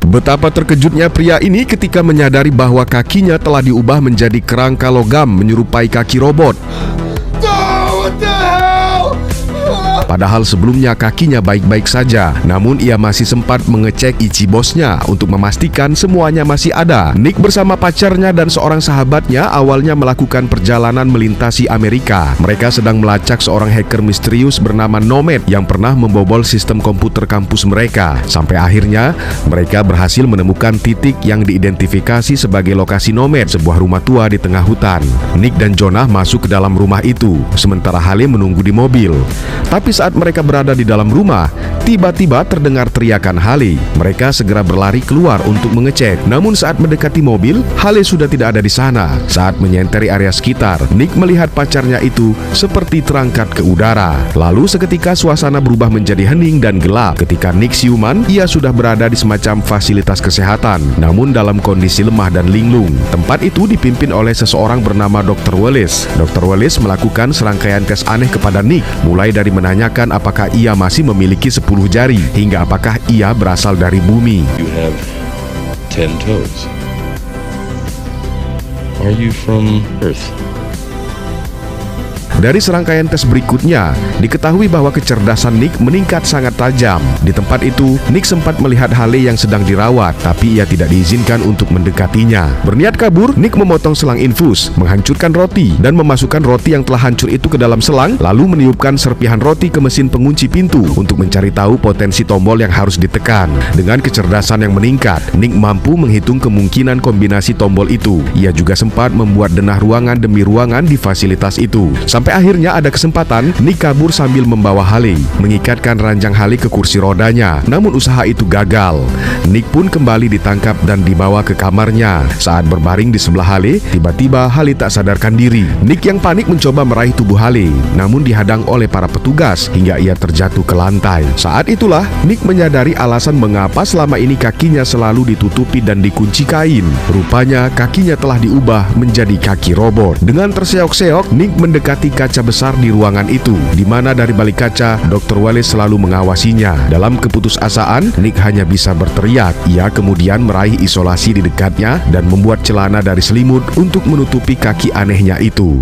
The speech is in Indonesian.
Betapa terkejutnya pria ini ketika menyadari bahwa kakinya telah diubah menjadi kerangka logam menyerupai kaki robot. Padahal sebelumnya kakinya baik-baik saja, namun ia masih sempat mengecek Ichibosnya untuk memastikan semuanya masih ada. Nick bersama pacarnya dan seorang sahabatnya awalnya melakukan perjalanan melintasi Amerika. Mereka sedang melacak seorang hacker misterius bernama Nomad yang pernah membobol sistem komputer kampus mereka. Sampai akhirnya mereka berhasil menemukan titik yang diidentifikasi sebagai lokasi Nomad, sebuah rumah tua di tengah hutan. Nick dan Jonah masuk ke dalam rumah itu, sementara Halle menunggu di mobil. Tapi saat mereka berada di dalam rumah, tiba-tiba terdengar teriakan Halle. Mereka segera berlari keluar untuk mengecek. Namun saat mendekati mobil, Halle sudah tidak ada di sana. Saat menyenteri area sekitar, Nick melihat pacarnya itu seperti terangkat ke udara. Lalu seketika suasana berubah menjadi hening dan gelap. Ketika Nick siuman, ia sudah berada di semacam fasilitas kesehatan, namun dalam kondisi lemah dan linglung. Tempat itu dipimpin oleh seseorang bernama Dr. Wallace. Dr. Wallace melakukan serangkaian tes aneh kepada Nick, mulai dari menanyakan apakah ia masih memiliki 10 jari, hingga apakah ia berasal dari bumi. You have 10 toes. Are you from Earth? Dari serangkaian tes berikutnya, diketahui bahwa kecerdasan Nick meningkat sangat tajam. Di tempat itu, Nick sempat melihat Halle yang sedang dirawat, tapi ia tidak diizinkan untuk mendekatinya. Berniat kabur, Nick memotong selang infus, menghancurkan roti, dan memasukkan roti yang telah hancur itu ke dalam selang, lalu meniupkan serpihan roti ke mesin pengunci pintu untuk mencari tahu potensi tombol yang harus ditekan. Dengan kecerdasan yang meningkat, Nick mampu menghitung kemungkinan kombinasi tombol itu. Ia juga sempat membuat denah ruangan demi ruangan di fasilitas itu. Sampai akhirnya ada kesempatan, Nick kabur sambil membawa Halle, mengikatkan ranjang Halle ke kursi rodanya. Namun usaha itu gagal. Nick pun kembali ditangkap dan dibawa ke kamarnya. Saat berbaring di sebelah Halle, tiba-tiba Halle tak sadarkan diri. Nick yang panik mencoba meraih tubuh Halle, namun dihadang oleh para petugas hingga ia terjatuh ke lantai. Saat itulah Nick menyadari alasan mengapa selama ini kakinya selalu ditutupi dan dikunci kain. Rupanya kakinya telah diubah menjadi kaki robot. Dengan terseok-seok, Nick mendekati kaca besar di ruangan itu, di mana dari balik kaca, Dr. Wallace selalu mengawasinya. Dalam keputusasaan, Nick hanya bisa berteriak. Ia kemudian meraih isolasi di dekatnya dan membuat celana dari selimut untuk menutupi kaki anehnya itu.